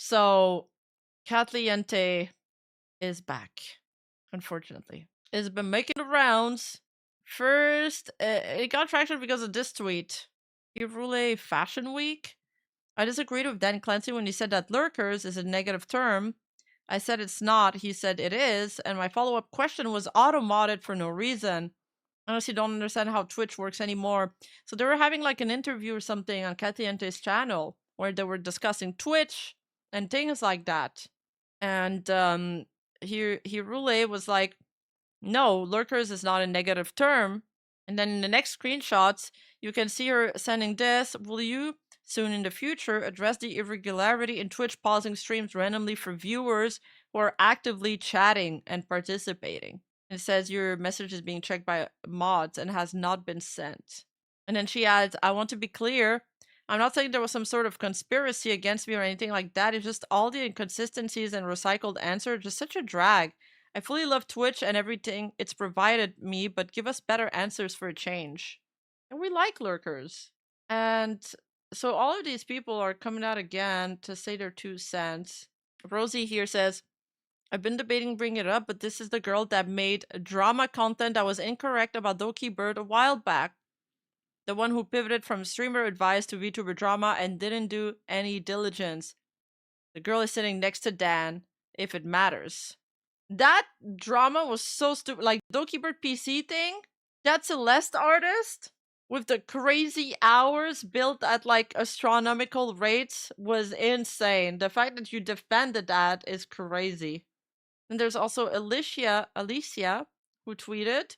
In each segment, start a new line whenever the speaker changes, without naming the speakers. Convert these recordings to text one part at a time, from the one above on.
So Katliente is back, unfortunately. It's been making the rounds. First, it got traction because of this tweet. Irule Fashion Week. I disagreed with Dan Clancy when he said that lurkers is a negative term. I said it's not, he said it is, and my follow-up question was auto-modded for no reason. I honestly don't understand how Twitch works anymore. So they were having like an interview or something on Katliente's channel where they were discussing Twitch and things like that. And Hirule was like, no, lurkers is not a negative term. And then in the next screenshots, you can see her sending this. Will you, soon in the future, address the irregularity in Twitch pausing streams randomly for viewers who are actively chatting and participating? It says your message is being checked by mods and has not been sent. And then she adds, I want to be clear. I'm not saying there was some sort of conspiracy against me or anything like that. It's just all the inconsistencies and recycled answer, just such a drag. I fully love Twitch and everything it's provided me, but give us better answers for a change. And we like lurkers. And so all of these people are coming out again to say their 2 cents. Rosie here says, I've been debating bringing it up, but this is the girl that made drama content that was incorrect about Doki Bird a while back. The one who pivoted from streamer advice to VTuber drama and didn't do any diligence. The girl is sitting next to Dan, if it matters. That drama was so stupid. Like, Doki Bird PC thing? That Celeste artist? With the crazy hours built at, like, astronomical rates was insane. The fact that you defended that is crazy. And there's also Alicia, who tweeted,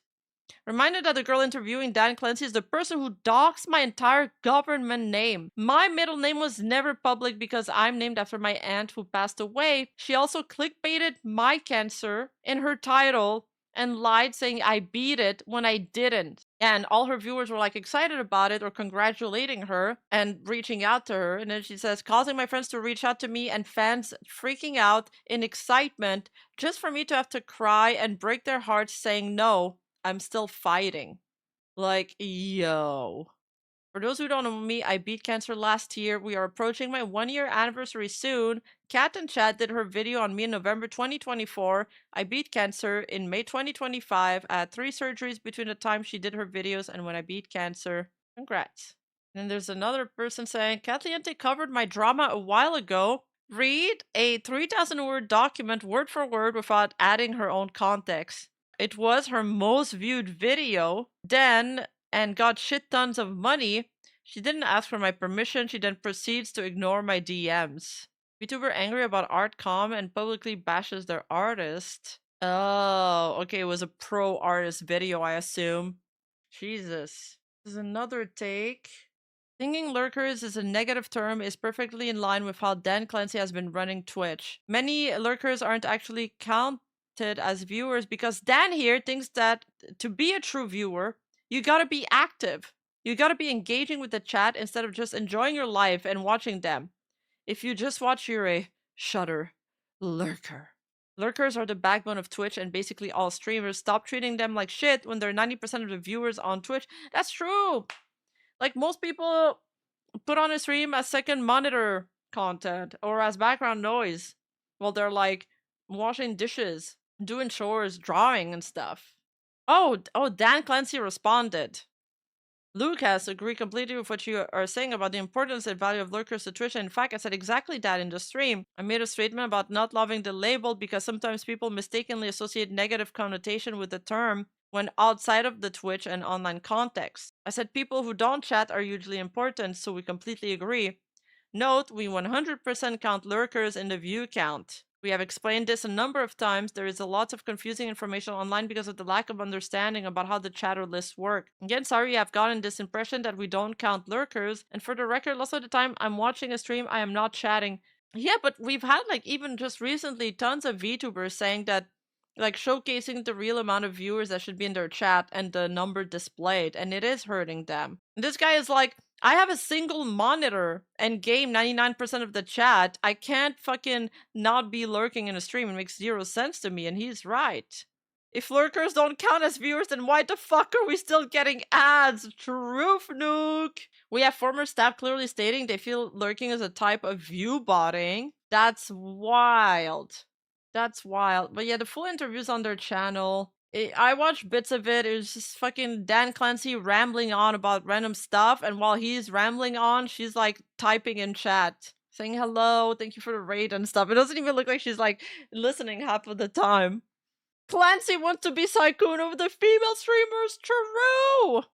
reminded that the girl interviewing Dan Clancy is the person who doxed my entire government name. My middle name was never public because I'm named after my aunt who passed away. She also clickbaited my cancer in her title and lied saying I beat it when I didn't. And all her viewers were like excited about it or congratulating her and reaching out to her. And then she says, causing my friends to reach out to me and fans freaking out in excitement just for me to have to cry and break their hearts saying no. I'm still fighting. Like, yo. For those who don't know me, I beat cancer last year. We are approaching my 1-year anniversary soon. Kat and Chad did her video on me in November 2024. I beat cancer in May 2025. I had 3 surgeries between the time she did her videos and when I beat cancer. Congrats. And then there's another person saying, Katliente covered my drama a while ago. Read a 3,000 word document word for word without adding her own context. It was her most viewed video then and got shit tons of money. She didn't ask for my permission. She then proceeds to ignore my DMs. VTuber angry about Artcom and publicly bashes their artist. Oh, okay, it was a pro artist video, I assume. Jesus. There's another take. Thinking lurkers is a negative term is perfectly in line with how Dan Clancy has been running Twitch. Many lurkers aren't actually counted as viewers because Dan here thinks that to be a true viewer, you gotta be active. You gotta be engaging with the chat instead of just enjoying your life and watching them. If you just watch, you're a shutter lurker. Lurkers are the backbone of Twitch and basically all streamers. Stop treating them like shit when they're 90% of the viewers on Twitch. That's true! Like, most people put on a stream as second monitor content or as background noise while they're like washing dishes, doing chores, drawing and stuff. Oh, Dan Clancy responded. Lucas, agree completely with what you are saying about the importance and value of lurkers to Twitch. And in fact, I said exactly that in the stream. I made a statement about not loving the label because sometimes people mistakenly associate negative connotation with the term when outside of the Twitch and online context. I said people who don't chat are hugely important, so we completely agree. Note, we 100% count lurkers in the view count. We have explained this a number of times. There is a lot of confusing information online because of the lack of understanding about how the chatter lists work. Again, sorry you have gotten this impression that we don't count lurkers. And for the record, most of the time I'm watching a stream, I am not chatting. Yeah, but we've had like even just recently tons of VTubers saying that like showcasing the real amount of viewers that should be in their chat and the number displayed, and it is hurting them. And this guy is like, I have a single monitor and game 99% of the chat. I can't fucking not be lurking in a stream. It makes 0 sense to me, and he's right. If lurkers don't count as viewers, then why the fuck are we still getting ads? Truth nuke! We have former staff clearly stating they feel lurking is a type of view botting. That's wild. That's wild. But yeah, the full interview's on their channel. I watched bits of it. It was just fucking Dan Clancy rambling on about random stuff, and while he's rambling on, she's like typing in chat, saying hello, thank you for the raid and stuff. It doesn't even look like she's like listening half of the time. Clancy wants to be Saikun over the female streamers. True!